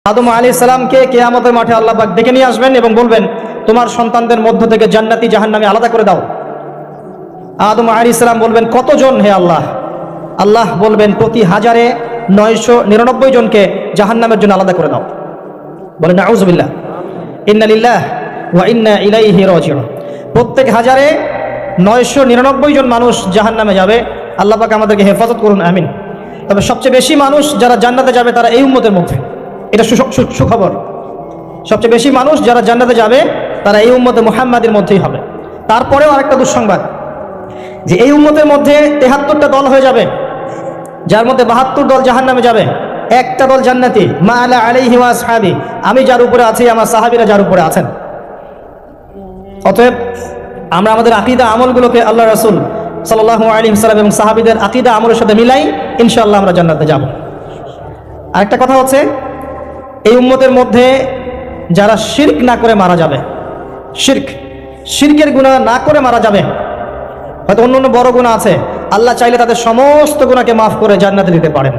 আদম আলাইহিস সালামকে কিয়ামতের মাঠে আল্লাহ পাক ডেকে নিয়ে আসবেন এবং বলবেন, তোমার সন্তানদের মধ্য থেকে জান্নাতি জাহান্নামী আলাদা করে দাও। আদম আলাইহিস সালাম বলবেন, কতজন হে আল্লাহ? আল্লাহ বলবেন, প্রতি 999 জনকে জাহান্নামের জন্য আলাদা করে দাও। বলেন নাউযুবিল্লাহ, ইন্না লিল্লাহি ওয়া ইন্না ইলাইহি রাজিউন। প্রত্যেক 999 জন মানুষ জাহান্নামে যাবে। আল্লাহ পাক আমাদেরকে হেফাজত করুন, আমিন। তবে সবচেয়ে বেশি মানুষ যারা জান্নাতে যাবে তারা এই উম্মতের মধ্যে, এটা সুখবর। সবচেয়ে বেশি মানুষ যারা জান্নাতে যাবে তারা এই উম্মতে মুহাম্মাদের মধ্যেই হবে। তারপরেও আরেকটা দুঃসংবাদ, যে এই উম্মতের মধ্যে 73টা দল হয়ে যাবে, যার মধ্যে 72 দল জাহান্নামে যাবে, একটা দল জান্নাতি। মা আলা আলাইহি ওয়া আসহাবি, আমি যার উপরে আছি, আমার সাহাবীরা যার উপরে আছেন। অতএব আমরা আমাদের আকীদা আমলগুলোকে আল্লাহ রাসূল সাল্লাল্লাহু আলাইহি ওয়াসাল্লাম এবং সাহাবীদের আকীদা আমলের সাথে মিলাই ইনশাআল্লাহ আমরা জান্নাতে যাব। আরেকটা কথা হচ্ছে, এই উম্মতের মধ্যে যারা শিরক না করে মারা যাবে, শিরকের গুনাহ না করে মারা যাবে, হয়তো অন্য বড় গুনাহ আছে, আল্লাহ চাইলে তাদের সমস্ত গুনাহকে মাফ করে জান্নাতে দিতে পারেন।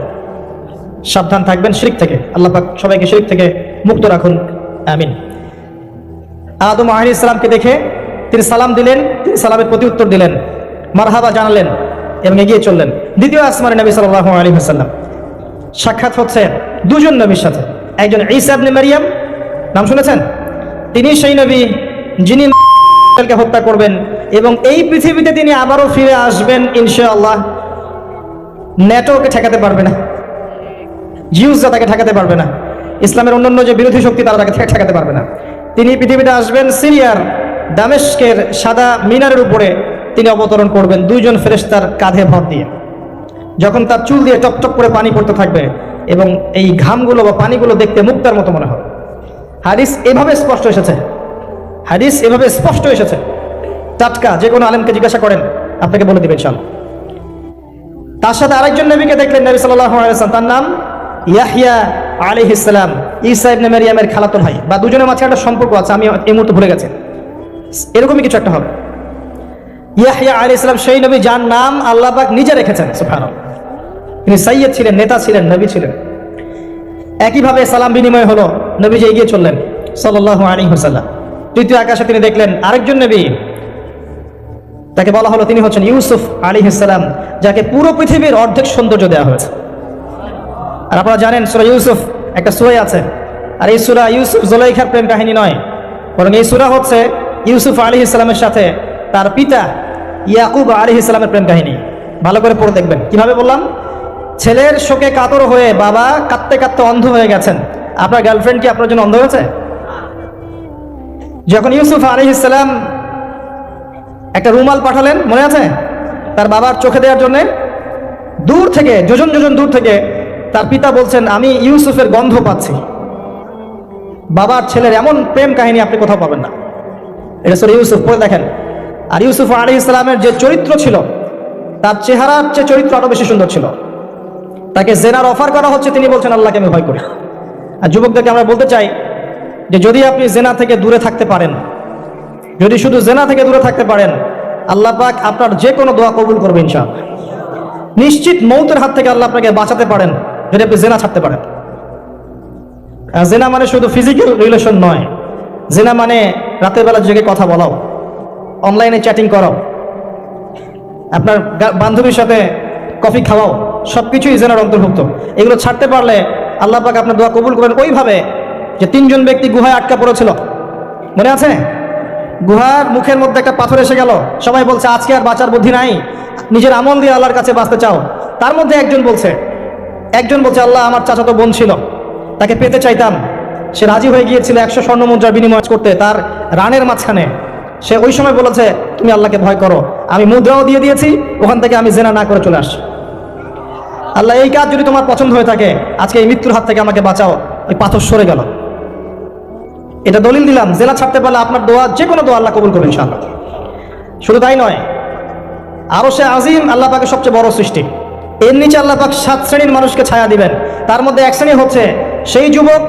সাবধান থাকবেন শিরক থেকে। আল্লাহ পাক সবাইকে শিরক থেকে মুক্ত রাখুন, আমিন। আদম আলাইহিস সালামকে দেখে তিনি সালাম দিলেন, তিনি সালামের প্রতি উত্তর দিলেন, মারহাবা জানালেন এবং এগিয়ে চললেন। দ্বিতীয় আসমানে নবী সাল্লাল্লাহু আলাইহি ওয়াসাল্লাম সাক্ষাৎ হচ্ছে দুজন নবীর সাথে। একজন ঈসা ইবনে মারইয়াম, নাম শুনেছেন? তিনি সেই নবী যিনি কে হত্যা করবেন এবং এই পৃথিবীতে তিনি আবারও ফিরে আসবেন ইনশাআল্লাহ। নেটোকে ঠেকাতে পারবে না, জিউসরা তাকে ঠেকাতে পারবে না, ইসলামের অন্যান্য যে বিরোধী শক্তি তারা তাকে ঠেকাতে পারবে না। তিনি পৃথিবীতে আসবেন, সিরিয়ার দামেস্কের সাদা মিনারের উপরে তিনি অবতরণ করবেন দুইজন ফেরেশতার কাঁধে ভর দিয়ে। যখন তার চুল দিয়ে টপটপ করে পানি পড়তে থাকবে এবং এই ঘামগুলো বা পানিগুলো দেখতে মুক্তার মতো মনে হবে। হাদিস এভাবে স্পষ্ট এসেছে, টাটকা। যে কোনো আলেমকে জিজ্ঞাসা করেন, আপনাকে বলে দিবেন ইনশাআল্লাহ। তার সাথে আরেকজন নবীকে দেখলেন নবী সাল্লাল্লাহু আলাইহি ওয়াসাল্লাম, তার নাম ইয়াহইয়া আলাইহিস সালাম, ঈসা ইবনে মারইয়ামের খালাতো ভাই, বা দুজনের মাঝে একটা সম্পর্ক আছে, আমি এই মুহূর্তে ভুলে গেছি, এরকমই কিছু একটা হবে। ইয়াহইয়া আলাইহিস সালাম সেই নবী যার নাম আল্লাহ পাক নিজে রেখেছেন, সুবহানাল্লাহ। তিনি সাইয়্যিদ ছিলেন, নেতা ছিলেন, নবী ছিলেন। একইভাবে সালাম বিনিময় হলো, নবীজি এগিয়ে চললেন সাল্লাল্লাহু আলাইহি ওয়াসাল্লাম। তৃতীয় আকাশে তিনি দেখলেন আরেকজন নবী, তাকে বলা হলো তিনি হচ্ছেন ইউসুফ আলাইহিস সালাম, যাকে পুরো পৃথিবীর অর্ধেক সৌন্দর্য দেওয়া হয়েছে। আর আপনারা জানেন সূরা ইউসুফ একটা সূরা আছে, আর এই সূরা ইউসুফ জুলাইখার প্রেম কাহিনী নয়, বরং এই সূরা হচ্ছে ইউসুফ আলাইহিস সালামের সাথে তার পিতা ইয়াকুব আলাইহিস সালামের প্রেম কাহিনী। ভালো করে পড়ে দেখবেন। কিভাবে বললাম? ছেলের শোকে কাতর হয়ে বাবা কাঁদতে কাঁদতে অন্ধ হয়ে গেছেন। আপনার গার্লফ্রেন্ড কি আপনার জন্য অন্ধ হয়েছে? যখন ইউসুফ আলাইহিস সালাম একটা রুমাল পাঠালেন, মনে আছে, তার বাবার চোখে দেওয়ার জন্য, দূর থেকে, যোজন যোজন দূর থেকে তার পিতা বলছেন, আমি ইউসুফের গন্ধ পাচ্ছি। বাবার ছেলের এমন প্রেম কাহিনী আপনি কোথাও পাবেন না। এটা সূরা ইউসুফ, পড়ে দেখেন। আর ইউসুফ আলাইহিস সালামের যে চরিত্র ছিল, তার চেহারার চেয়ে চরিত্র আরো বেশি সুন্দর ছিল। তাকে জেনার অফার করা হচ্ছে, তিনি বলছেন আল্লাহকে আমি ভয় করি। আর যুবকদেরকে আমরা বলতে চাই যে যদি আপনি জেনা থেকে দূরে থাকতে পারেন, যদি শুধু জেনা থেকে দূরে থাকতে পারেন, আল্লাহ পাক আপনার যে কোনো দোয়া কবুল করবে ইনশাআল্লাহ। নিশ্চিত মৌতের হাত থেকে আল্লাহ আপনাকে বাঁচাতে পারেন যদি আপনি জেনা ছাড়তে পারেন। জেনা মানে শুধু ফিজিক্যাল রিলেশন নয়, জেনা মানে রাতের বেলা জেগে কথা বলাও, অনলাইনে চ্যাটিং করাও, আপনার বান্ধবীর সাথে কফি খাওয়াও, সবকিছুই জেনার অন্তর্ভুক্ত। এগুলো ছাড়তে পারলে আল্লাহ পাক আপনার দোয়া কবুল করবেন। ওইভাবে যে 3 জন ব্যক্তি গুহায় আটকা পড়েছিল, মনে আছে? গুহার মুখের মধ্যে একটা পাথর এসে গেল, সবাই বলছে আজকে আর বাঁচার বুদ্ধি নাই, নিজের আমল দিয়ে আল্লাহর কাছে বাঁচতে চাও। তার মধ্যে একজন বলছে আল্লাহ, আমার চাচাতো বোন ছিল, তাকে পেতে চাইতাম। সে রাজি হয়ে গিয়েছিল 100 স্বর্ণ মুদ্রা বিনিময় করতে তার রানের মাঝখানে। সে ওই সময় বলেছে, তুমি আল্লাহকে ভয় করো, আমি মুদ্রাও দিয়ে দিয়েছি, ওখান থেকে আমি জেনা না করে চলে আসছি। আল্লাহ, এই কাজ যদি তোমার পছন্দ হয়ে থাকে, আজকে এই মৃত্যুর হাত থেকে আমাকে বাঁচাও। ওই পাথর সরে গেল। এটা দলিল দিলাম, জেনা ছাড়তে পারলে আপনার দোয়া, যে কোনো দোয়া আল্লাহ কবুল করবে ইনশাআল্লাহ। শুধু তাই নয়, আরশে আজিম আল্লাহ পাকের সবচেয়ে বড় সৃষ্টি, এর নিচে আল্লাহ পাক 7 শ্রেণীর মানুষকে ছায়া দিবেন। তার মধ্যে এক শ্রেণী হচ্ছে সেই যুবক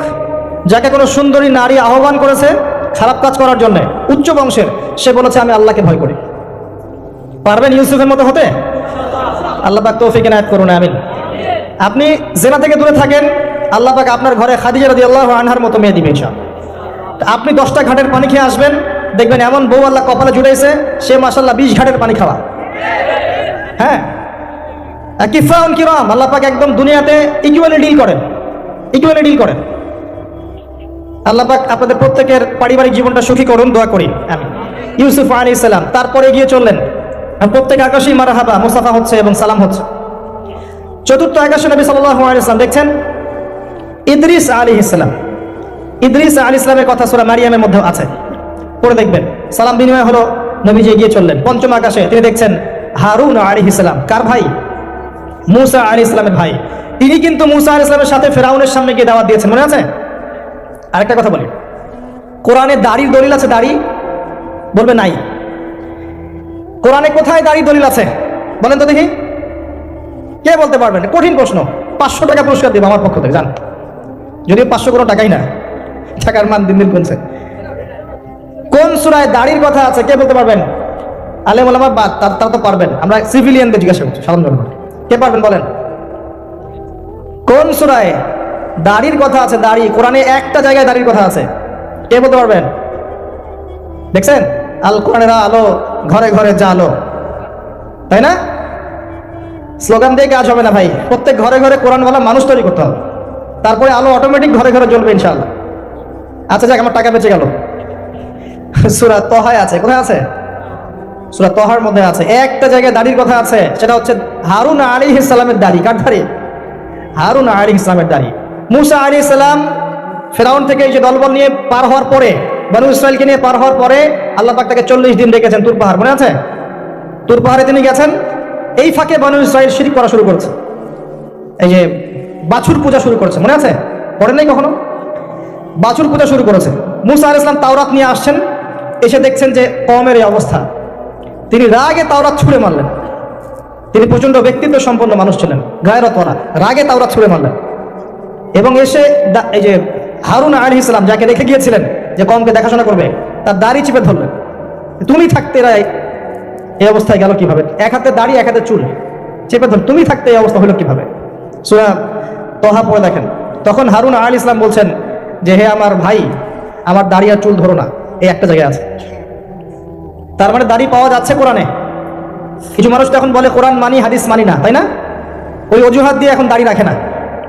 যাকে কোনো সুন্দরী নারী আহ্বান করেছে খারাপ কাজ করার জন্য, উচ্চ বংশের, সে বলেছে আমি আল্লাহকে ভয় করি। পারবেন ইউসুফের মতো হতে? আল্লাহ পাক তৌফিক এনায়েত করুন, আমিন। আপনি জেনা থেকে দূরে থাকেন, আল্লাহ পাক আপনার ঘরে খাদিজা রাদিয়াল্লাহু আনহার মতো মেয়ে দিবে ইনশাআল্লাহ। আপনি 10টা ঘাটের পানি খেয়ে আসবেন, দেখবেন এমন বউ আল্লাহ কপালে জুড়াইছে, সে মাশাআল্লাহ 20 ঘাটের পানি খাওয়া। হ্যাঁ, কিফাউন কিরাম, আল্লাহ পাক একদম দুনিয়াতে ইকুয়ালি ডিল করেন, ইকুয়ালি ডিল করেন। আল্লাহ পাক আপনাদের প্রত্যেকের পারিবারিক জীবনটা সুখী করুন, দোয়া করি আমি। ইউসুফ আলাইহিস সালাম তারপরে এগিয়ে চললেন, প্রত্যেক আকাশেই মারহাবা মুসাফা হচ্ছে এবং সালাম হচ্ছে। চতুর্থ আকাশে নবী সাল্লাল্লাহু আলাইহি ওয়াসাল্লাম দেখছেন ইদ্রিস আলাইহিস সালাম। ইদ্রিস আলাইহিস সালামের কথা সূরা মারিয়ামের মধ্যে আছে, পড়ে দেখবেন। সালাম বিনিময় হলো, নবীজি এগিয়ে চললেন। পঞ্চম আকাশে তিনি দেখছেন হারুন আলাইহিস সালাম। কার ভাই? মুসা আলাইহিস সালামের ভাই। তিনি কিন্তু মুসা আলাইহিস সালামের সাথে ফেরাউনের সামনে গিয়ে দাওয়াত দিয়েছেন, মনে আছে? আরেকটা কথা বলি, কোরআনে দাড়ির দলিল আছে? দাড়ি বলবে নাই। কোরআনে কোথায় দাড়ির দলিল আছে বলেন তো দেখি, কে বলতে পারবেন? কঠিন প্রশ্ন, 500 টাকা পুরস্কার দেব আমার পক্ষ থেকে, জান। যদিও 500 কোনো টাকাই না, টাকার মান দিন দিন কমছে। কোন সূরায় দাড়ির কথা আছে কে বলতে পারবেন? আলেম ওলামা বাদ, তারা তো পারবেন। আমরা সিভিলিয়ানদের জিজ্ঞাসা করছি, সাধারণ জনগণ, কে পারবেন বলেন? কোন সূরায় দাড়ির কথা আছে? দাড়ি, কোরআনে একটা জায়গায় দাড়ির কথা আছে, কে বলতে পারবেন? দেখছেন, আল কোরআনের আলো ঘরে ঘরে জালো, তাই না? স্লোগান দিয়ে কাজ হবে না ভাই, প্রত্যেক ঘরে ঘরে কোরআনওয়ালা মানুষ তৈরি করতে হবে, তারপরে আলো অটোমেটিক ঘরে ঘরে জ্বলবে ইনশাআল্লাহ। আচ্ছা যাক, আমার টাকা বেঁচে গেল। সূরা তহায় আছে, কোথায় আছে? সূরা তহার মধ্যে আছে, একটা জায়গায় দাড়ির কথা আছে, সেটা হচ্ছে হারুন আলাইহিস সালামের দাড়ি। কার দাড়ি? হারুন আলাইহিস সালামের দাড়ি। মুসা আলাইহিস সালাম ফেরাউন থেকে এই যে দলবল নিয়ে পার হওয়ার পরে, বনু ইসরাইলকে নিয়ে পার হওয়ার পরে আল্লাহ পাক তাকে 40 দিন রেখেছেন তুর পাহাড়, মনে আছে? তুর পাহাড়ে তিনি গেছেন, এই ফাঁকে বনু ইসরাইল শিরক করা শুরু করেছে, এই যে বাছুর পূজা শুরু করেছে, মনে আছে? পড়েন নাই কখনো? বাছুর পূজা শুরু করেছে। মুসা আলাইহিস সালাম তাওরাত নিয়ে আসছেন, এসে দেখছেন যে কওমের এই অবস্থা, তিনি রাগে তাওরাত ছুঁড়ে মারলেন। তিনি প্রচন্ড ব্যক্তিত্ব সম্পন্ন মানুষ ছিলেন, গায়রতওয়ালা, রাগে তাওরাত ছুঁড়ে মারলেন। এবং এসে এই যে হারুন আলাইহিস সালাম যাকে রেখে গিয়েছিলেন যে কওমকে দেখাশোনা করবে, তার দাড়ি চিপে ধরলেন। তুমি থাকতে এই অবস্থায় গেল কিভাবে? এক হাতে দাড়ি, এক হাতে চুল চেপে ধর, তুমি থাকতে এই অবস্থা হলো কিভাবে? সূরা তহা পড়ে দেখেন। তখন হারুন আলাইহিস সালাম বলছেন যে হে আমার ভাই, আমার দাড়ি আর চুল ধরো না, এই একটা জায়গায় আছে। তার মানে দাড়ি পাওয়া যাচ্ছে কোরআনে। কিছু মানুষ তো এখন বলে কোরআন মানি হাদিস মানি না, তাই না? ওই অজুহাত দিয়ে এখন দাড়ি রাখে না,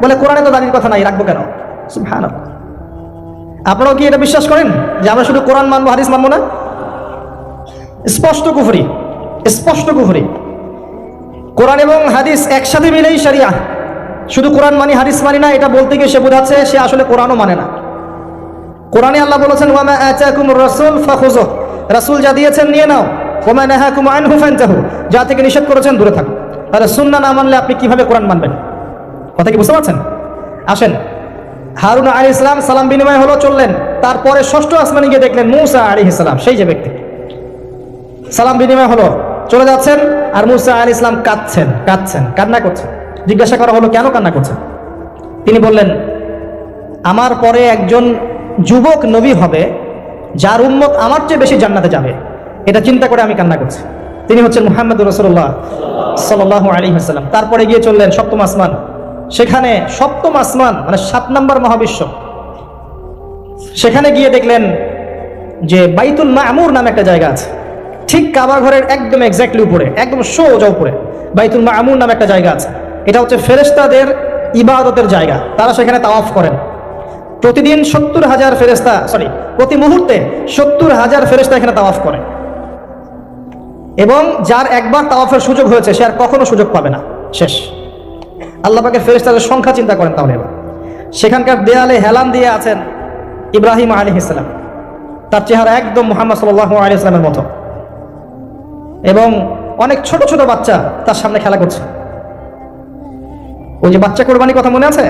বলে কোরআনে তো দাড়ির কথা নাই, রাখবো কেন? সুবহানাল্লাহ। আপনারাও কি এটা বিশ্বাস করেন যে আমরা শুধু কোরআন মানবো, হাদিস মানবো না? স্পষ্ট কুফরি, স্পষ্ট কুফরি। কোরআন এবং হাদিস একসাথে মিলেই শরিয়া। শুধু কোরআন মানি হাদিস মানি না, এটা বলতে গিয়ে সে বোঝাচ্ছে সে আসলে কোরআনও মানে না। কোরআনে আল্লাহ বলেছেন ওয়ামা আতাকুমুর রাসূল ফাখুযুহ, রাসূল যা দিয়েছেন নিয়ে নাও, ওয়ামা নাহাকুম আনহু ফানতাহু, যা থেকে নিষেধ করেছেন দূরে থাকো। তাহলে সুন্নাহ না মানলে আপনি কিভাবে কোরআন মানবেন? কথা কি বুঝতে পারছেন? আসেন, হারুন আলাইহিস সালাম সালাম বিনিময় হলো, চললেন। তারপরে ষষ্ঠ আসমানে গিয়ে দেখলেন মুসা আলাইহিস সালাম, সেই যে ব্যক্তি। সালাম বিনিময় হলো, চলে যাচ্ছেন, আর মুসা আলাইহিস সালাম কাঁদছেন, কান্না করছেন। জিজ্ঞাসা করা হলো কেন কান্না করছেন? তিনি বললেন আমার পরে একজন যুবক নবী হবে যার উম্মত আমার চেয়ে বেশি জান্নাতে যাবে, এটা চিন্তা করে আমি কান্না করছি। তিনি হচ্ছেন মুহাম্মদুর রাসূলুল্লাহ সাল্লাল্লাহু আলাইহি ওয়াসাল্লাম। তারপরে গিয়ে চললেন সপ্তম আসমান। সেখানে সপ্তম আসমান মানে 7 নম্বর মহাবিশ্ব, সেখানে গিয়ে দেখলেন যে বাইতুল মামুর নামে একটা জায়গা আছে, ঠিক কাবা ঘরের একদম এক্স্যাক্টলি উপরে, একদম সোজা উপরে বাইতুল মামুর নামে একটা জায়গা আছে। এটা হচ্ছে ফেরেশতাদের ইবাদতের জায়গা, তারা সেখানে তাওয়াফ করেন। প্রতিদিন 70,000 ফেরেশতা, প্রতি মুহূর্তে 70,000 ফেরেশতা এখানে তাওয়াফ করে। এবং যার একবার তাওয়াফের সুযোগ হয়েছে সে আর কখনো সুযোগ পাবে না, শেষ। আল্লাহ পাকের ফেরেশতাদের সংখ্যা চিন্তা করেন তাহলে। এবার সেখানকার দেয়ালে হেলান দিয়ে আছেন ইব্রাহিম আলাইহিস সালাম, তার চেহারা একদম মুহাম্মদ সাল্লাল্লাহু আলাইহি ওয়াসাল্লামের মতো, এবং অনেক ছোট ছোট বাচ্চা তার সামনে খেলা করছে। ওই যে বাচ্চা কোরবানির কথা মনে আছে?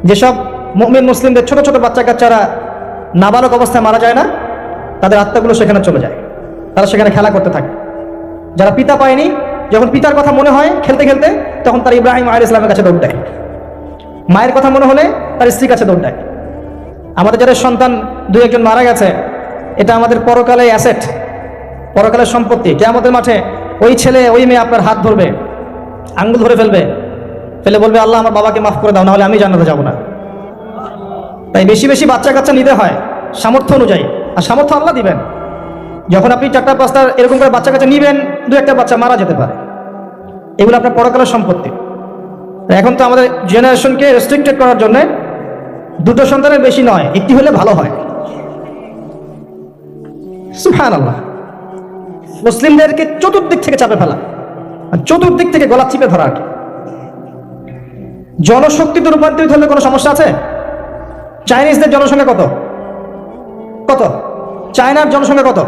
যেসব মুমিন মুসলিমদের ছোট ছোট বাচ্চা কাচ্চারা নাবালক অবস্থায় মারা যায় না, তাদের আত্মাগুলো সেখানে চলে যায়, তারা সেখানে খেলা করতে থাকে। যারা পিতা পায়নি, যখন পিতার কথা মনে হয় খেলতে খেলতে, তখন তার ইব্রাহিম আলাইহিস সালামের কাছে দৌড় দেয়। মায়ের কথা মনে হলে তার স্ত্রীর কাছে দৌড় দেয়। আমাদের যারা সন্তান 2-1 মারা গেছে, এটা আমাদের পরকালে অ্যাসেট, পরকালের সম্পত্তি। কিয়ামতের মাঠে ওই ছেলে ওই মেয়ে আপনার হাত ধরবে, আঙ্গুল ধরে ফেলবে, ফেলে বলবে আল্লাহ আমার বাবাকে মাফ করে দাও, না হলে আমি জান্নাতে যাব না। তাই বেশি বেশি বাচ্চা কাচ্চা নিতে হয় সামর্থ্য অনুযায়ী, আর সামর্থ্য আল্লাহ দিবেন। যখন আপনি 4টা 5টা এরকম করে বাচ্চা কাচ্চা নিবেন, 2-1টা বাচ্চা মারা যেতে পারে, এগুলো আপনার পরকালের সম্পত্তি। এখন তো আমাদের জেনারেশনকে রেস্ট্রিক্টেড করার জন্য 2টো সন্তানের বেশি নয়, একটি হলে ভালো হয়। সুবহানাল্লাহ। মুসলিমদেরকে চতুর্দিক থেকে চাপে ফেলা, আর চতুর্দিক থেকে গলা চিপে ধরা। জনশক্তিতে রূপান্তরিত হলে কোনো সমস্যা আছে? চাইনিজদের জনসংখ্যা কত? কত? চায়নার জনসংখ্যা কত?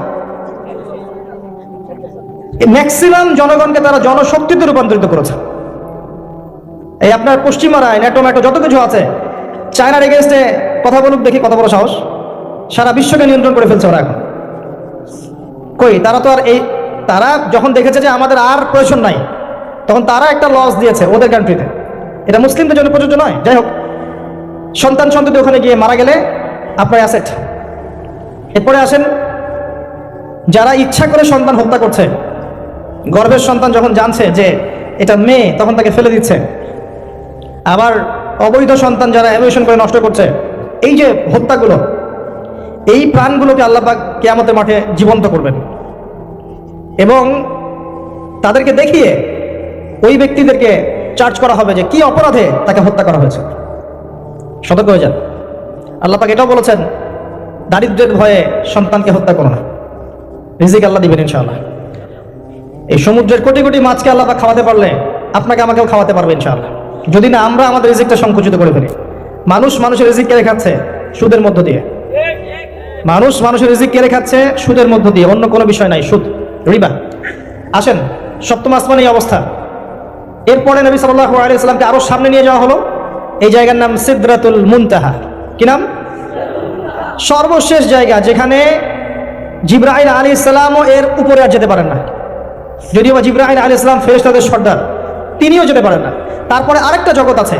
ম্যাক্সিমাম জনগণকে তারা জনশক্তিতে রূপান্তরিত করেছে। এই আপনার পশ্চিমারা ন্যাটো ম্যাটো যত কিছু আছে, চায়নার এগেনস্টে কথা বলুক দেখি কত বড় সাহস। সারা বিশ্বকে নিয়ন্ত্রণ করে ফেলছে ওরা এখন। কই তারা তো আর তারা যখন দেখেছে যে আমাদের আর প্রয়োজন নাই, তখন তারা একটা লস দিয়েছে ওদের কান্ট্রিতে। এটা মুসলিমদের জন্য প্রযোজ্য নয়। যাই হোক, সন্ততি ওখানে গিয়ে মারা গেলে আপনার অ্যাসেট। এরপরে আসেন যারা ইচ্ছা করে সন্তান হত্যা করছে, গর্ভের সন্তান যখন জানছে যে এটা মেয়ে, তখন তাকে ফেলে দিচ্ছে। আবার অবৈধ সন্তান যারা অ্যাবর্শন করে নষ্ট করছে, এই যে হত্যাগুলো, এই প্রাণগুলোকে আল্লাহ পাক কিয়ামতের মাঠে জীবন্ত করবেন, এবং তাদেরকে দেখিয়ে ওই ব্যক্তিদেরকে চার্জ করা হবে যে কি অপরাধে তাকে হত্যা করা হয়েছে। সতর্ক হয়ে যান। আল্লাহ পাক এটাও বলেছেন, দারিদ্র্যের ভয়ে সন্তানকে হত্যা করো না, রিজিক আল্লাহ দিবেন ইনশাআল্লাহ। এই সমুদ্রের কোটি কোটি মাছকে আল্লাহ পাক খাওয়াতে পারলে আপনাকে আমাকেও খাওয়াতে পারবে ইনশাআল্লাহ, যদি না আমরা আমাদের রিজিকটা সংকুচিত করে ফেলি। মানুষের রিজিক কেড়ে খাচ্ছে সুদের মধ্য দিয়ে। মানুষের রিজিক কেড়ে খাচ্ছে সুদের মধ্য দিয়ে, অন্য কোনো বিষয় নাই, সুদ, রিবা। আসেন, সপ্তম আসমানে এই অবস্থা। এরপরে নবী সাল্লাল্লাহু আলাইহি ওয়াসাল্লামকে আরো সামনে নিয়ে যাওয়া হলো। এই জায়গার নাম সিদরাতুল মুনতাহা। কি নাম? সর্বশেষ জায়গা, যেখানে জিবরাইল আলাইহিস সালামও এর উপরে আর যেতে পারেন না। যদিও বা জিবরাইল আলাইহিস সালাম ফেরেশতাদের সর্দার, তিনিও যেতে পারেন না। তারপরে আরেকটা জগৎ আছে,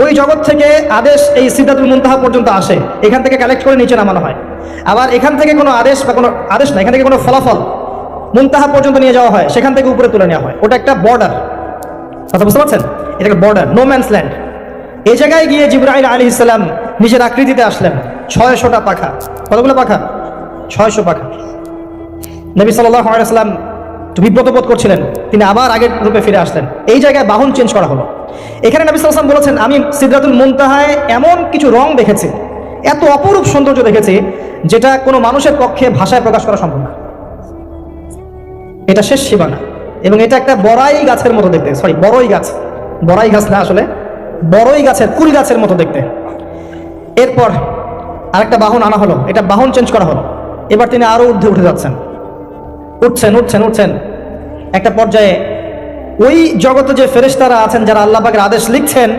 ওই জগৎ থেকে আদেশ এই সিদরাতুল মুনতাহা পর্যন্ত আসে, এখান থেকে কালেক্ট করে নিচে নামানো হয়। আবার এখান থেকে কোনো আদেশ বা কোনো আদেশ না, এখান থেকে কোনো ফলাফল মুনতাহা পর্যন্ত নিয়ে যাওয়া হয়, সেখান থেকে উপরে তুলে নেওয়া হয়। ওটা একটা বর্ডার, কথা বুঝতে পারছেন? এটা একটা বর্ডার, নো ম্যানস ল্যান্ড। এই জায়গায় গিয়ে জিবরাইল আলাইহিস সালাম নিজের আকৃতিতে আসলেন। 600টা পাখা। কতগুলো পাখা? 600 পাখা। নবী সাল্লাল্লাহু আলাইহি ওয়াসাল্লাম বিব্রত বোধ করছিলেন, তিনি আবার আগের রূপে ফিরে আসলেন। এই জায়গায় বাহন চেঞ্জ করা হলো। এখানে নবী সাল্লাল্লাহু আলাইহি ওয়াসাল্লাম বলেছেন, আমি সিদরাতুল মুনতাহায় এমন কিছু রং দেখেছি, এত অপরূপ সৌন্দর্য দেখেছি, যেটা কোনো মানুষের পক্ষে ভাষায় প্রকাশ করা সম্ভব না। এটা শেষ সীমানা, এবং এটা একটা বড়াই গাছের মতো দেখতে। সরি, বড়ই গাছ, বড়াই গাছ না, আসলে বড়ই গাছের, কুল গাছের মতো দেখতে। এরপর আরেকটা বাহন আনা হলো, এটা বাহন চেঞ্জ করা হলো। এবার তিনি আরো ঊর্ধ্বে উঠে যাচ্ছেন, উঠছেন। একটা পর্যায়ে ওই জগতে যে ফেরেশতারা আছেন, যারা আল্লাহ পাকের আদেশ লিখছেন,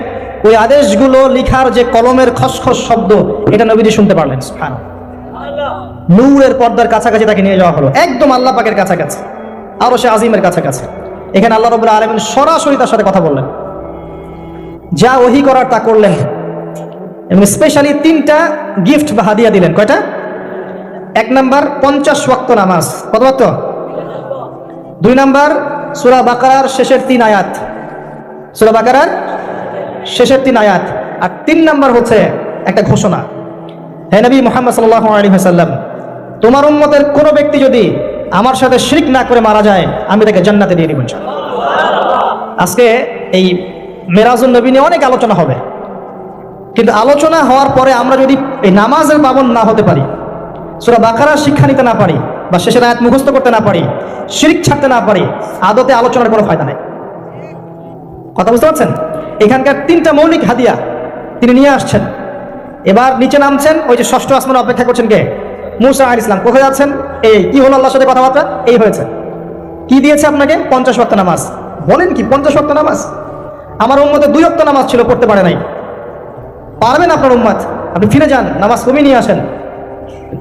ওই আদেশগুলো লিখার যে কলমের খসখস শব্দ, এটা নবীজি শুনতে পারলেন। সুবহানাল্লাহ। নূরের পর্দার কাছাকাছি তাকে নিয়ে যাওয়া হলো, একদম আল্লাহ পাকের কাছাকাছি, আরো সে আজিমের কাছাকাছি। এখানে আল্লাহ রাব্বুল আলামিন সরাসরি তার সাথে কথা বললেন, যা ওহী করার তা করলেন, এবং স্পেশালি 3টা গিফট বা হাদিয়া দিলেন। কয়টা? 1 নাম্বার 50 ওয়াক্ত নামাজ। কত ওয়াক্ত? 2 নাম্বার সূরা বাকারার শেষের 3 আয়াত, সূরা বাকারার শেষের 3 আয়াত। আর 3 নাম্বার হচ্ছে একটা ঘোষণা, হে নবী মুহাম্মদ সাল্লাল্লাহু আলাইহি ওয়াসাল্লাম, তোমার উম্মতের কোনো ব্যক্তি যদি আমার সাথে শিরক না করে মারা যায়, আমি তাকে জান্নাতে দিয়ে দিব ইনশাআল্লাহ। আজকে এই মেরাজুন নবী নিয়ে অনেক আলোচনা হবে, কিন্তু আলোচনা হওয়ার পরে আমরা যদি এই নামাজের পাবন না হতে পারি, সূরা বাকারার শিক্ষা নিতে না পারি, বা শেষের আয়াত মুখস্থ করতে না পারি, শিরক ছাড়তে না পারি, আদতে আলোচনার কোনো ফায়দা নাই। কথা বুঝতে পারছেন? এখানকার 3টা মৌলিক হাদিয়া তিনি নিয়ে আসছেন। এবার নিচে নামছেন, ওই যে 6ষ্ঠ আসমানে অপেক্ষা করছেন কে? মূসা আলাইহিস সালাম। কোথায় যাচ্ছেন? এই কি হলো আল্লাহর সাথে কথাবার্তা, এই হয়েছে। কি দিয়েছে আপনাকে? 50 ওয়াক্ত নামাজ। বলেন কি 50 ওয়াক্ত নামাজ? আমার উম্মতে 2 ওয়াক্ত নামাজ ছিল, পড়তে পারে নাই। পারবেন আপনার উম্মত? আপনি ফিরে যান, নামাজ কমিয়ে নিয়ে আসেন।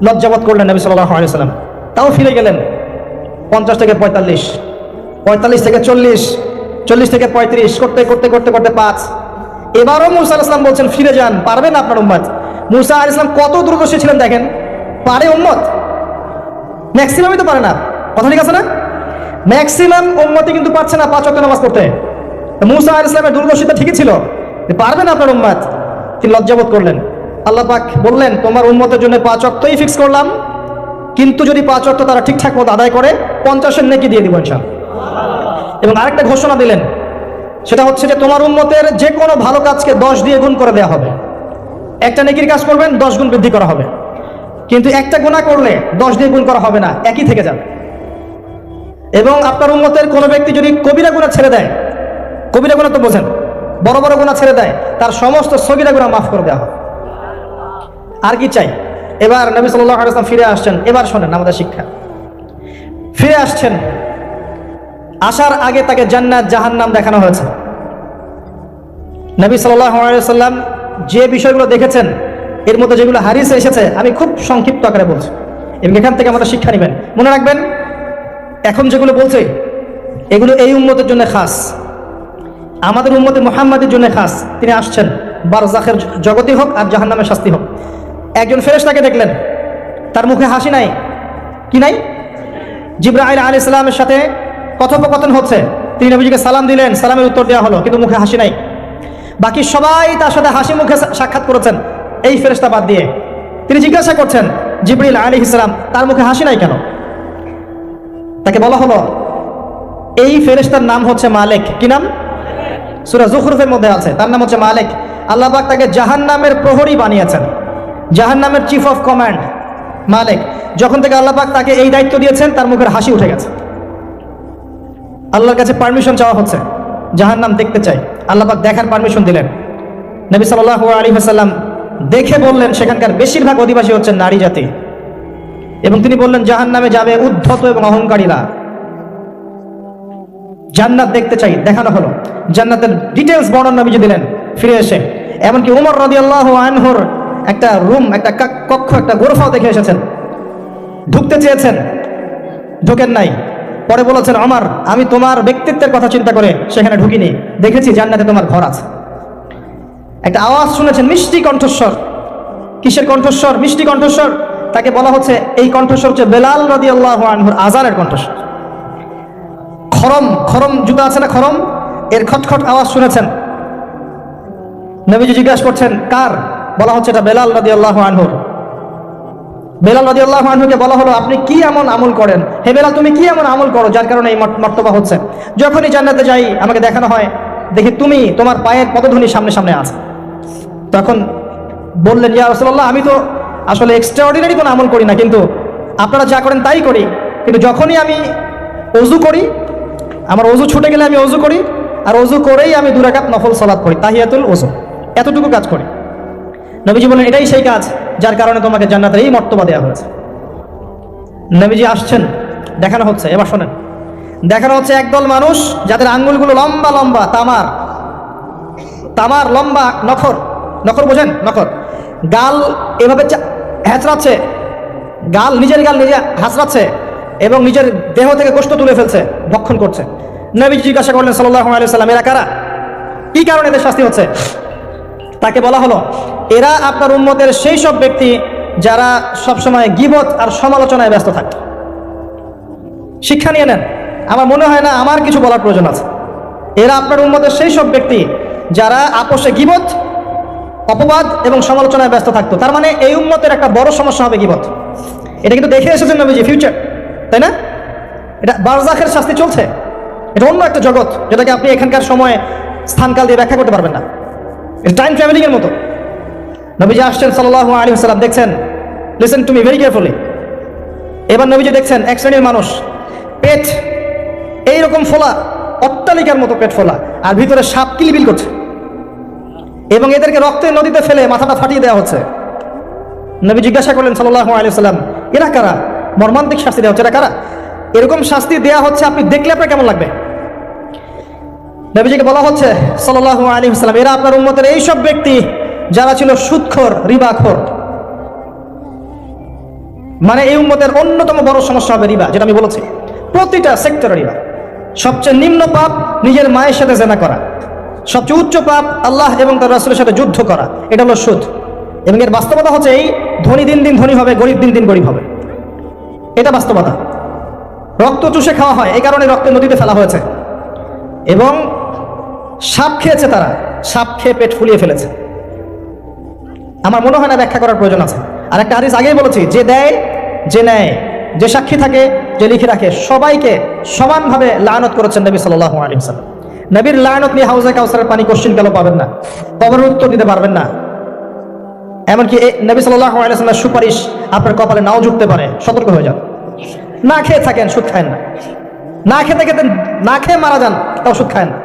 লজ্জাবোধ করলেন নবী সাল্লাল্লাহু আলাইহি ওয়াসাল্লাম, তাও ফিরে গেলেন। 50 থেকে 45, 45 থেকে 40, 40 থেকে 35, করতে করতে করতে করতে 5। এবারও মূসা আলাইহিস সালাম বলছেন, ফিরে যান, পারবেন আপনার উম্মত? মূসা আলাইহিস সালাম কত দূরদর্শী ছিলেন দেখেন। পারে উম্মত? ম্যাক্সিমামই তো পারে না। কথা ঠিক আছে না? ম্যাক্সিমাম উম্মতই কিন্তু পারছে না 5 ওয়াক্ত নামাজ পড়তে। মুসা আলাইহিস সালামের দূরদর্শিতা ঠিকই ছিল, পারবেন আপনার উম্মত। তিনি লজ্জাবোধ করলেন। আল্লাহ পাক বললেন, তোমার উম্মতের জন্য 5 ওয়াক্তই ফিক্স করলাম, কিন্তু যদি 5 ওয়াক্ত তারা ঠিকঠাক মতো আদায় করে 50-এর নেকি দিয়ে দিব ইনশাআল্লাহ। এবং আরেকটা ঘোষণা দিলেন, সেটা হচ্ছে যে তোমার উম্মতের যে কোনো ভালো কাজকে 10 দিয়ে গুণ করে দেওয়া হবে। একটা নেকির কাজ করবেন 10 গুণ বৃদ্ধি করা হবে, কিন্তু একটা গুনাহ করলে 10 দিয়ে গুণ করা হবে না, একই থেকে যাবে। এবং আপনার উম্মতের কোনো ব্যক্তি যদি কবিরা গুনাহ ছেড়ে দেয়, কবিরা গুনাহ তো বোঝেন, বড় বড় গুনাহ ছেড়ে দেয়, তার সমস্ত সগীরা গুনাহ মাফ করে দেওয়া হবে। আর কি চাই? এবার নবী সাল্লাল্লাহু আলাইহি ওয়াসাল্লাম ফিরে আসছেন। এবার শোনেন আমাদের শিক্ষা। ফিরে আসছেন, আসার আগে তাকে জান্নাত জাহান্নাম দেখানো হয়েছে। নবী সাল্লাল্লাহু আলাইহি ওয়াসাল্লাম যে বিষয়গুলো দেখেছেন, এর মধ্যে যেগুলো হাদিসে এসেছে আমি খুব সংক্ষিপ্ত আকারে বলছি, এবং এখান থেকে আমাদের শিক্ষা নেবেন। মনে রাখবেন, এখন যেগুলো বলছে এগুলো এই উম্মতের জন্য খাস, আমাদের উম্মতে মুহাম্মাদের জন্য খাস। তিনি আসছেন, বারজাখের জগতে হোক আর জাহান্নামের শাস্তি হোক। একজন ফেরেশতাকে দেখলেন, তার মুখে হাসি নাই। কি নাই? জিবরাইল আলাইহিস সালামের সাথে কথোপকথন হচ্ছে, তিনি নবীজিকে সালাম দিলেন, সালামের উত্তর দেওয়া হলো, কিন্তু মুখে হাসি নাই। বাকি সবাই তার সাথে হাসি মুখে সাক্ষাৎ করেছেন, এই ফেরেশতা বাদ দিয়ে। তিনি জিজ্ঞাসা করছেন জিবরিল আলাইহিস সালাম, তার মুখে হাসি নাই কেন? তাকে বলা হলো, এই ফেরেশতার নাম হচ্ছে মালিক। কি নাম? সূরা যুখরুফের মধ্যে আছে, তার নাম হচ্ছে মালিক। আল্লাহ পাক তাকে জাহান্নামের প্রহরী বানিয়েছেন, জাহান্নামের চিফ অফ কমান্ড মালিক। যখন থেকে আল্লাহ পাক তাকে এই দায়িত্ব দিয়েছেন, তার মুখের হাসি উঠে গেছে। আল্লাহর কাছে পারমিশন চাওয়া হচ্ছে, জাহান্নাম দেখতে চাই। আল্লাহ পাক দেখার পারমিশন দিলেন। নবী সাল্লাল্লাহু আলাইহি ওয়াসাল্লাম দেখে বললেন, সেখানকার বেশিরভাগ অধিবাসী হচ্ছেন নারী জাতি, এবং তিনি বললেন জাহান্নামে যাবে উদ্ধত এবং অহংকারীরা। জান্নাত দেখতে চাই, দেখানো হলো। জান্নাতের ডিটেলস বর্ণনা নবীজি দিলেন ফিরে এসে। এমনকি উমর রাদিয়াল্লাহু আনহুর একটা রুম, একটা কক্ষ, একটা গোরফাও দেখে এসেছেন। ঢুকতে চেয়েছেন, ঢোকেন নাই। পরে বলেছেন, ওমর, আমি তোমার ব্যক্তিত্বের কথা চিন্তা করে সেখানে ঢুকিনি, দেখেছি জান্নাতে তোমার ঘর আছে। একটা আওয়াজ শুনেছেন, মিষ্টি কণ্ঠস্বর। কিসের কণ্ঠস্বর? মিষ্টি কণ্ঠস্বর। তাকে বলা হচ্ছে, এই কণ্ঠস্বর হচ্ছে বেলাল রাদিয়াল্লাহু আনহুর আযানের কণ্ঠস্বর। খরম, খরম জুতা আছে না, খরম, এর খটখট আওয়াজ শুনেছেন। নবীজি জিজ্ঞাসা করছেন, কার? বলা হচ্ছে এটা বেলাল রাদিয়াল্লাহু আনহুর। বেলাল রাদিয়াল্লাহু আনহুকে বলা হলো, আপনি কি এমন আমল করেন? হে বেলাল, তুমি কি এমন আমল করো যার কারণে এই মর্তবা হচ্ছে? যখনই জান্নাতে যাই আমাকে দেখানো হয়, দেখি তুমি, তোমার পায়ের পদধ্বনি সামনে সামনে আছে। তখন বললেন, ইয়া রাসূলুল্লাহ, আমি তো আসলে এক্সট্রাঅর্ডিনারি কোনো আমল করি না, কিন্তু আপনারা যা করেন তাই করি। কিন্তু যখনই আমি ওযু করি, আমার ওযু ছুটে গেলে আমি ওযু করি, আর ওযু করেই আমি 2 রাকাত নফল সালাত করি, তাহিয়াতুল ওযু, এতটুকু কাজ করি। নবীজি বলেন, এটাই সেই কাজ যার কারণে তোমাকে জান্নাতের এই মর্তবা দেওয়া হয়েছে। নবীজি আসছেন, দেখানো হচ্ছে। এবার শোনেন, দেখানো হচ্ছে একদল মানুষ যাদের আঙ্গুলগুলো লম্বা লম্বা, তামার তামার লম্বা নখর। নখর বোঝেন? নখর। গাল এভাবে হ্যাঁচড়াচ্ছে, গাল, নিজের গাল নিজে হাঁচড়াচ্ছে, এবং নিজের দেহ থেকে গোশত তুলে ফেলছে, ভক্ষণ করছে। নবীজি জিজ্ঞাসা করলেন সাল্লাল্লাহু আলাইহি ওয়াসাল্লাম, এরা কারা? কি কারণে এদের শাস্তি হচ্ছে? তাকে বলা হলো, এরা আপনার উম্মতের সেই সব ব্যক্তি যারা সবসময় গীবত আর সমালোচনায় ব্যস্ত থাকে। শিক্ষা নিয়ে নেন, আমার মনে হয় না আমার কিছু বলার প্রয়োজন আছে। এরা আপনার উম্মতের সেই সব ব্যক্তি যারা আপোষে গীবত, অপবাদ এবং সমালোচনায় ব্যস্ত থাকতো। তার মানে এই উম্মতের একটা বড় সমস্যা হবে গীবত। এটা কিন্তু দেখে এসেছেন নবীজি, ফিউচার, তাই না? এটা বারজাখের শাস্তি চলছে, এটা অন্য একটা জগৎ যেটাকে আপনি এখানকার সময় স্থানকাল দিয়ে ব্যাখ্যা করতে পারবেন না। এটা টাইম ট্রাভেলিং এর মতো। নবীজি আসছেন সাল্লাল্লাহু আলাইহি ওয়াসাল্লাম, দেখছেন, listen to me very carefully. এবার নবীজি দেখছেন এক শ্রেণীর মানুষ, পেট এইরকম ফোলা, অট্টালিকার মতো পেট ফোলা, আর ভিতরে সাপ কিলবিল করছে, এবং এদেরকে রক্তের নদীতে ফেলে মাথাটা ফাটিয়ে দেওয়া হচ্ছে। নবী জিজ্ঞাসা করলেন সাল্লাল্লাহু আলাইহি ওয়াসাল্লাম, এরা কারা? মর্মান্তিক শাস্তি দেওয়া হচ্ছে, এরা কারা? এরকম শাস্তি দেওয়া হচ্ছে, আপনি দেখলে আপনার কেমন লাগবে? নবীজিকে বলা হচ্ছে সাল্লাল্লাহু আলাইহি ওয়াসাল্লাম, এরা আপনার উম্মতের এই সব ব্যক্তি যারা ছিল সুদখোর, রিবাখোর। মানে এই উম্মতের অন্যতম বড় সমস্যা হবে রিবা, যেটা আমি বলেছি, প্রতিটা সেক্টরে রিবা। সবচেয়ে নিম্ন পাপ নিজের মায়ের সাথে জেনা করা, সবচেয়ে উচ্চ পাপ আল্লাহ এবং তার রাসূলের সাথে যুদ্ধ করা, এটা হলো সুদ। এবং এর বাস্তবতা হচ্ছে এই, ধনী দিন দিন ধনী হবে, গরিব দিন দিন গরিব হবে, এটা বাস্তবতা। রক্ত চুষে খাওয়া হয়, এই কারণে রক্তের নদীতে ফেলা হয়েছে। এবং সাপ খেয়েছে, তারা সাপ খেয়ে পেট ফুলিয়ে ফেলেছে। আমার মনে হয় না ব্যাখ্যা করার প্রয়োজন আছে। আর একটা হাদিস আগেই বলেছি, যে দেয়, যে নেয়, যে সাক্ষী থাকে, যে লিখে রাখে, সবাইকে সমানভাবে লানত করেছেন নবী সাল্লাল্লাহু আলাইহি ওয়াসাল্লাম। নবীর লানত নিয়ে হাউজে কাউসারের পানি কোশ্চিন কালো পাবেন না, কবরের উত্তর দিতে পারবেন না। এমনকি নবী সাল্লাল্লাহু আলাইহি ওয়াসাল্লামের সুপারিশ আপনার কপালে নাও জুটতে পারে, সতর্ক হয়ে যান। না খেয়ে থাকেন, সুদ খায়েন না। না খেতে খেতে না খেয়ে মারা যান, তাও সুদ খায়েন না।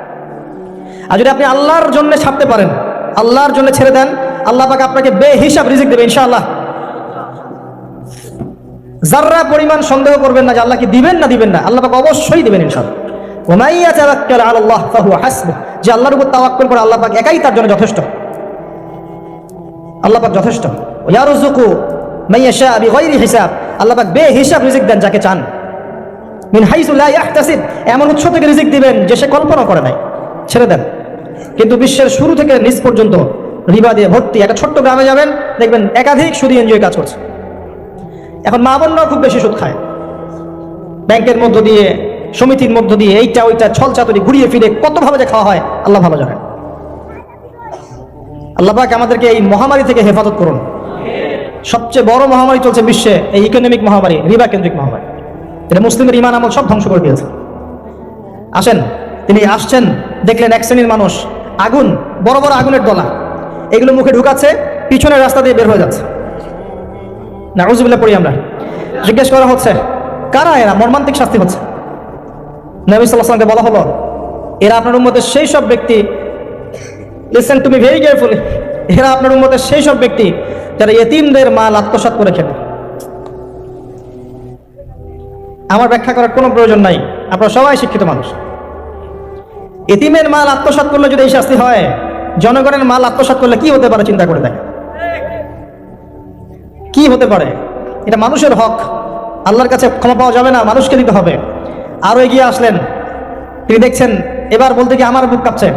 আর যদি আপনি আল্লাহর জন্য ছাড়তে পারেন, আল্লাহর জন্য ছেড়ে দেন, আল্লাহ পাক আপনাকে বেহিসাব রিজিক দেবে ইনশাআল্লাহ। যাররা পরিমাণ সন্দেহ করবেন না যে আল্লাহ কি দিবেন না দিবেন না, আল্লাহ পাক অবশ্যই দিবেন ইনশাআল্লাহ। ওয়া মান ইয়াতাওয়াক্কাল আলাল্লাহ ফাহুয়া হাসবুহ, যে আল্লাহর উপর তাওয়াক্কুল করে আল্লাহ পাক একাই তার জন্য যথেষ্ট। আল্লাহ পাক যথেষ্ট। ইয়ারযুকু মান ইয়াশা বিগাইরি হিসাব, আল্লাহ পাক বেহিসাব রিজিক দেন যাকে চান। মিন হাইসু লা ইয়াহতাসিব, এমন উৎস থেকে রিজিক দিবেন যে সে কল্পনা করে নাই। ছেড়ে দেন। কিন্তু বিশ্বের শুরু থেকে নিচ পর্যন্ত রিবা দিয়ে ভর্তি। একটা ছোট্ট গ্রামে যাবেন, দেখবেন একাধিক সুদী এনজিও কাজ করছে। এখন মা বোনরাও খুব বেশি সুদ খায়, ব্যাংকের মধ্য দিয়ে, সমিতির মধ্য দিয়ে, এইটা ওইটা ছল চাতুরি ঘুরিয়ে ফিরে কতভাবে যে খাওয়া হয় আল্লাহ ভালো জানেন। আল্লাহ পাক আমাদেরকে এই মহামারী থেকে হেফাজত করুন। সবচেয়ে বড় মহামারী চলছে বিশ্বে, এই ইকোনমিক মহামারী, রিবা কেন্দ্রিক মহামারী। এটা মুসলিমের ইমান আমল সব ধ্বংস করে দিয়েছে। আসেন, তিনি আসছেন, দেখলেন এক শ্রেণীর মানুষ আগুন, বড় বড় আগুনের দলা, এগুলো মুখে ঢুকাচ্ছে, পিছনের রাস্তা দিয়ে বের হয়ে যাচ্ছে। নাউযুবিল্লাহ পড়ি আমরা। জিজ্ঞেস করা হচ্ছে, কারা এরা? মর্মান্তিক শাস্তি হচ্ছে। নবী সাল্লাল্লাহু আলাইহি ওয়াসাল্লামকে বলা হলো, এরা আপনার উম্মতের সেই সব ব্যক্তি, listen to me very carefully, এরা আপনার উম্মতের সেই সব ব্যক্তি যারা ইয়েতিমদের মাল আত্মসাৎ করে খেবে। আমার ব্যাখ্যা করার কোনো প্রয়োজন নাই, আপনারা সবাই শিক্ষিত মানুষ। ইতিমের মাল আত্মসাৎ করলে যদি এই শাস্তি হয়, জনগণের মাল আত্মসাৎ করলে কি হতে পারে চিন্তা করে দেখেন। কি হতে পারে? এটা মানুষের হক, আল্লাহর কাছে ক্ষমা পাওয়া যাবে না, মানুষকে দিতে হবে। আরো এগিয়ে আসলেন, তিনি দেখছেন, এবার বলতে গিয়ে আমার বুক কাঁপছে।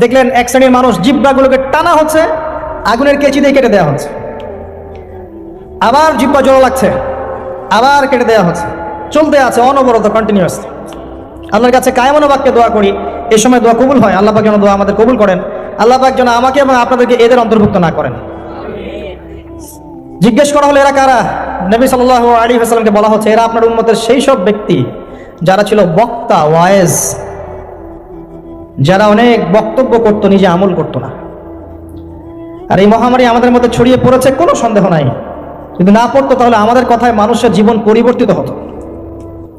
দেখলেন এক শ্রেণীর মানুষ, জিব্বাগুলোকে টানা হচ্ছে, আগুনের কেচি দিয়ে কেটে দেওয়া হচ্ছে। আবার জিব্বা জোড়া লাগছে, আবার কেটে দেওয়া হচ্ছে, চলতে আছে অনবরত, কন্টিনিউয়াস। আল্লাহর কাছে কায়মন বাক্যে দোয়া করি, এই সময় দোয়া কবুল হয়। আল্লাহ পাক যেন দোয়া আমাদের কবুল করেন। আল্লাহ পাক যেন আমাকে এবং আপনাদেরকে এদের অন্তর্ভুক্ত না করেন। জিজ্ঞেস করা হলো, এরা কারা? নবী সাল্লাল্লাহু আলাইহি ওয়াসাল্লামকে বলা হচ্ছে, এরা আপনার উম্মতের সেই সব ব্যক্তি যারা ছিল বক্তা, ওয়াইজ, যারা অনেক বক্তব্য করতো, নিজে আমল করতো না। আর এই মহামারী আমাদের মধ্যে ছড়িয়ে পড়েছে, কোনো সন্দেহ নাই। যদি না পড়তো তাহলে আমাদের কথায় মানুষের জীবন পরিবর্তিত হতো।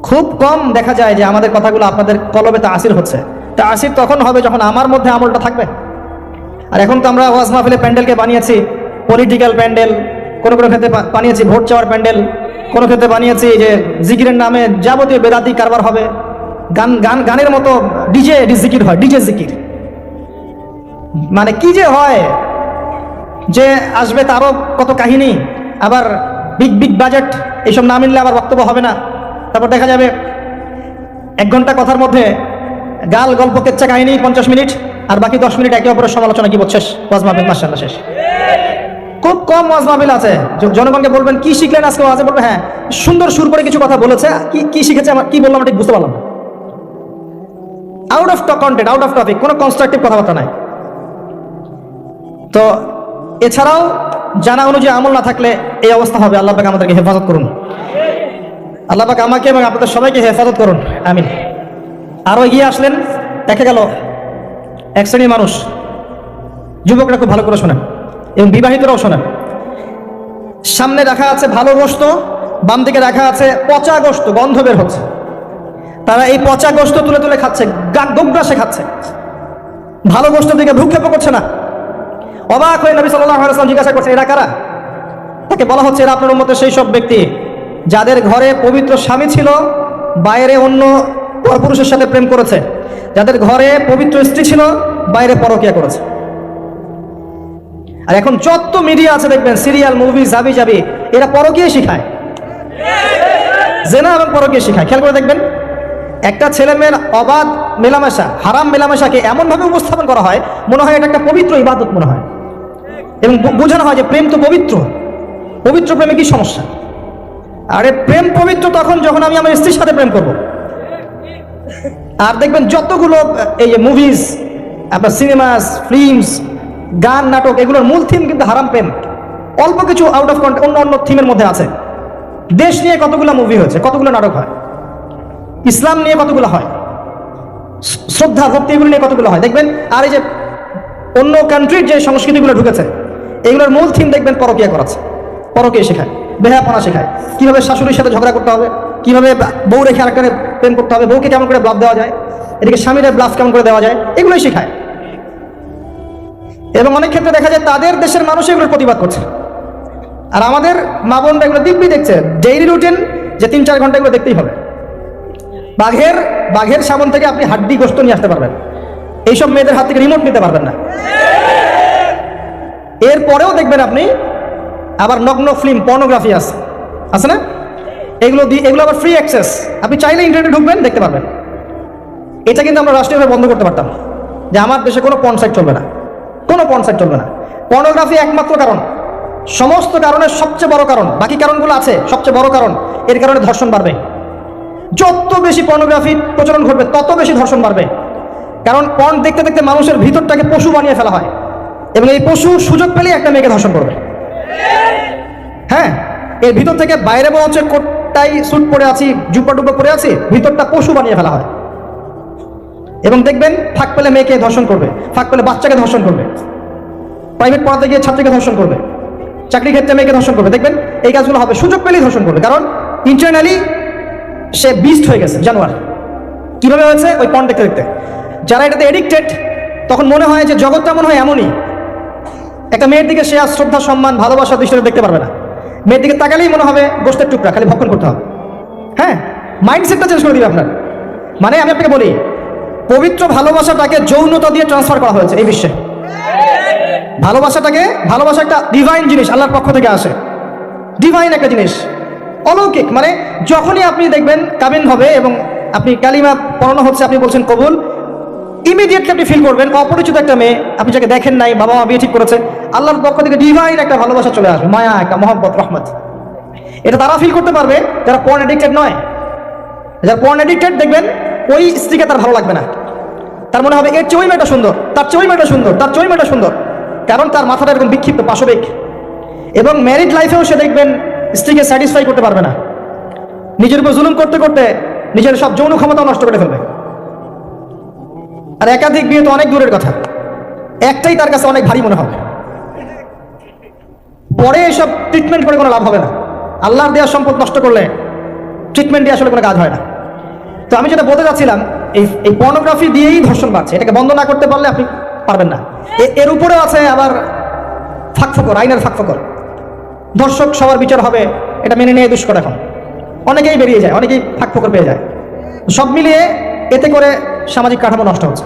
খুব কম দেখা যায় যে আমাদের কথাগুলো আপনাদের কলবে তাসির হচ্ছে। তাসির তখন হবে যখন আমার মধ্যে আমলটা থাকবে। আর এখন তো আমরা ওয়াজ মাহফিলে প্যান্ডেলকে বানিয়েছি পলিটিক্যাল প্যান্ডেল, কোনো কোনো ক্ষেত্রে বানিয়েছি ভোট চাওয়ার প্যান্ডেল, কোনো ক্ষেত্রে বানিয়েছি যে জিকিরের নামে যাবতীয় বেদাতি কারবার হবে। গানের মতো ডিজে জিকির হয়, ডিজে জিকির। মানে কি যে হয়, যে আসবে তারও কত কাহিনী, আবার বিগ বিগ বাজেট, এইসব না মিললে আবার বক্তব্য হবে না। তারপর দেখা যাবে 1 ঘন্টা কথার মধ্যে গাল গল্প কেচ্ছা কাহিনী 50 মিনিট, আর বাকি 10 মিনিট একে অপরের সমালোচনা, কি বলছিস ওয়াজ মাহফিল মাশাআল্লাহ শেষ। খুব কম ওয়াজ মাহফিল আছে জনগণকে বলবেন কি শিখলেন আজকে ওয়াজে, বলবে হ্যাঁ সুন্দর সুর করে কিছু কথা বলেছে, কি শিখেছে, আমার কি বললাম ঠিক বুঝতে পারলাম না। Out of content, out of topic, কোনো কনস্ট্রাকটিভ কথাবার্তা নাই। তো এছাড়াও জানা অনুযায়ী আমল না থাকলে এই অবস্থা হবে। আল্লাহ পাক আমাদেরকে হেফাজত করুন। আল্লাহ পাক আমাকে এবং আপনাদের সবাইকে হেফাজত করুন, আমিন। আরো এগিয়ে আসলেন, দেখা গেল এক শ্রেণীর মানুষ, যুবকরা খুব ভালো করে শোনেন এবং বিবাহিতরাও শোনেন, সামনে রাখা আছে ভালো গোশত, বাম দিকে রাখা আছে পচা গোশত, গন্ধ বের হচ্ছে। তারা এই পচা গোশত তুলে তুলে খাচ্ছে, গোগ্রাসে খাচ্ছে, ভালো গোশত দিকে ভ্রুক্ষেপ করছে না। অবাক হয়ে নবী সাল্লাল্লাহু আলাইহি ওয়াসাল্লাম জিজ্ঞাসা করছে, এরা কারা? তাকে বলা হচ্ছে, এরা আপনার উম্মতের সেই সব ব্যক্তি যাদের ঘরে পবিত্র স্বামী ছিল, বাইরে অন্য পরপুরুষের সাথে প্রেম করেছে, যাদের ঘরে পবিত্র স্ত্রী ছিল, বাইরে পরকিয়া করেছে। আর এখন যত মিডিয়া আছে দেখবেন, সিরিয়াল, মুভি, জাবি জাবি, এরা পরকিয়া শিখায়, জেনা এবং পরকিয়া শিখায়। খেয়াল করে দেখবেন, একটা ছেলে মেয়ের অবাধ মেলামেশা, হারাম মেলামেশাকে এমনভাবে উপস্থাপন করা হয়, মনে হয় এটা একটা পবিত্র ইবাদত মনে হয়, এবং বোঝানো হয় যে প্রেম তো পবিত্র, পবিত্র প্রেমে কি সমস্যা? আরে প্রেম পবিত্র তখন যখন আমি আমার স্ত্রীর সাথে প্রেম করব। আর দেখবেন যতগুলো এই যে মুভিজ, আপনার সিনেমাস, ফিল্মস, গান, নাটক, এগুলোর মূল থিম কিন্তু হারাম প্রেম। অল্প কিছু আউট অফ কন্টেক্সট অন্য অন্য থিমের মধ্যে আছে। দেশ নিয়ে কতগুলো মুভি হয়েছে, কতগুলো নাটক হয়, ইসলাম নিয়ে কতগুলো হয়, শ্রদ্ধা ভক্তি এগুলো নিয়ে কতগুলো হয় দেখবেন। আর এই যে অন্য কান্ট্রির যে সংস্কৃতিগুলো ঢুকেছে, এগুলোর মূল থিম দেখবেন পরকীয়া করাচ্ছে, পরকীয়া শেখায়, বেহাপনা শেখায়, কিভাবে শাশুড়ির সাথে ঝগড়া করতে হবে, কিভাবে বউ রেখে আরেকটা প্রেম করতে হবে, বউকে কেমন করে ব্লাফ দেওয়া যায়, এদিকে স্বামীরা ব্লাফ কেমন করে দেওয়া যায়, এগুলোই শেখায়। এবং অনেক ক্ষেত্রে দেখা যায় তাদের দেশের মানুষ এগুলোর প্রতিবাদ করছে, আর আমাদের মা বোনরা এগুলো দিব্যি দেখছে, ডেইলি রুটিন যে 3-4 ঘন্টা এগুলো দেখতেই হবে। বাঘের সাবন থেকে আপনি হাড্ডি গোস্ত নিয়ে আসতে পারবেন, এইসব মেয়েদের হাত থেকে রিমোট নিতে পারবেন না। এরপরেও দেখবেন আপনি আবার নগ্ন ফিল্ম, পর্নোগ্রাফি আছে না, এগুলো আবার ফ্রি অ্যাক্সেস, আপনি চাইলে ইন্টারনেটে ঢুকবেন, দেখতে পারবেন। এটা কিন্তু আমরা রাষ্ট্রীয়ভাবে বন্ধ করতে পারতাম, যে আমার দেশে কোনো পর্ন সাইট চলবে না, কোনো পর্ন সাইট চলবে না। পর্নোগ্রাফি একমাত্র কারণ, সমস্ত কারণের সবচেয়ে বড় কারণ, বাকি কারণগুলো আছে, সবচেয়ে বড় কারণ, এর কারণে ধর্ষণ বাড়বে। যত বেশি পর্নোগ্রাফি প্রচলন ঘটবে তত বেশি ধর্ষণ বাড়বে। কারণ পর্ন দেখতে দেখতে মানুষের ভিতরটাকে পশু বানিয়ে ফেলা হয়, এবং এই পশু সুযোগ পেলেই একটা মেয়েকে ধর্ষণ করবে। হ্যাঁ, এর ভিতর থেকে বাইরে মনে হচ্ছে কোটটাই স্যুট পরে আছি, জুব্বা টুব্বা পরে আছি, ভিতরটা পশু বানিয়ে ফেলা হয়। এবং দেখবেন ফাঁক পেলে মেয়েকে ধর্ষণ করবে, ফাঁক পেলে বাচ্চাকে ধর্ষণ করবে, প্রাইভেট পড়াতে গিয়ে ছাত্রীকে ধর্ষণ করবে, চাকরি ক্ষেত্রে মেয়েকে ধর্ষণ করবে। দেখবেন এই কাজগুলো হবে, সুযোগ পেলেই ধর্ষণ করবে, কারণ ইন্টারনালি সে বিস্ট হয়ে গেছে, জানোয়ার। কিভাবে হয়েছে? ওই পর্ন দেখতে দেখতে। যারা এটাতে এডিক্টেড, তখন মনে হয় যে জগৎটা মনে হয় এমনই, একটা মেয়ের দিকে সে আর শ্রদ্ধা, সম্মান, ভালোবাসা দৃষ্টিতে দেখতে পারবে না। মেয়ের দিকে তাকালেই মনে হবে গোষ্ঠের টুকরা, খালি ভক্ষণ করতে হবে। হ্যাঁ, মাইন্ডসেটটা চেঞ্জ করে দিবে আপনার। মানে আমি আপনাকে বলি, পবিত্র ভালোবাসাটাকে যৌনতা দিয়ে ট্রান্সফার করা হয়েছে এই বিশ্বে। ভালোবাসা একটা ডিভাইন জিনিস, আল্লাহর পক্ষ থেকে আসে, ডিভাইন একটা জিনিস, অলৌকিক। মানে যখনই আপনি দেখবেন কাবিন হবে এবং আপনি কালিমা পড়ানো হচ্ছে, আপনি বলছেন কবুল, ইমিডিয়েটলি আপনি ফিল করবেন অপরিচিত একটা মেয়ে, আপনি যাকে দেখেন নাই, বাবা মা বিয়ে ঠিক করেছে, আল্লাহর পক্ষ থেকে ডিভাইন একটা ভালোবাসা চলে আসবে, মায়া, একটা মহব্বত, রহমত। এটা তারা ফিল করতে পারবে যারা পর্ন এডিক্টেড নয়। যারা পর্ন এডিক্টেড, দেখবেন ওই স্ত্রীকে তার ভালো লাগবে না, তার মনে হবে এর চেয়ে ওই মেয়েটা সুন্দর, তার চেয়ে ওই মেয়েটা সুন্দর, তার চেয়ে ওই মেয়েটা সুন্দর, কারণ তার মাথাটা এরকম বিক্ষিপ্ত, পাশবিক। এবং ম্যারিড লাইফেও সে দেখবেন স্ত্রীকে স্যাটিসফাই করতে পারবে না, নিজের উপর জুলুম করতে করতে নিজের সব যৌন ক্ষমতা নষ্ট করে ফেলবে। আর একাধিক বিয়ে তো অনেক দূরের কথা, একটাই তার কাছে অনেক ভারী মনে হবে। পরে এসব ট্রিটমেন্ট করে কোনো লাভ হবে না। আল্লাহর দেওয়া সম্পদ নষ্ট করলে ট্রিটমেন্ট দিয়ে আসলে কোনো কাজ হয় না। তো আমি যেটা বলতে চাচ্ছিলাম, এই পর্নোগ্রাফি দিয়েই ধর্ষণ বাড়ছে। এটাকে বন্ধ না করতে পারলে আপনি পারবেন না। এর উপরেও আছে আবার ফাঁকফোকর, আইনের ফাঁকফোকর। ধর্ষক সবার বিচার হবে, এটা মেনে নিয়ে দুষ্কর। এখন অনেকেই বেরিয়ে যায়, অনেকেই ফাঁকফোকর পেয়ে যায়। সব মিলিয়ে এতে করে সামাজিক কাঠামো নষ্ট হচ্ছে।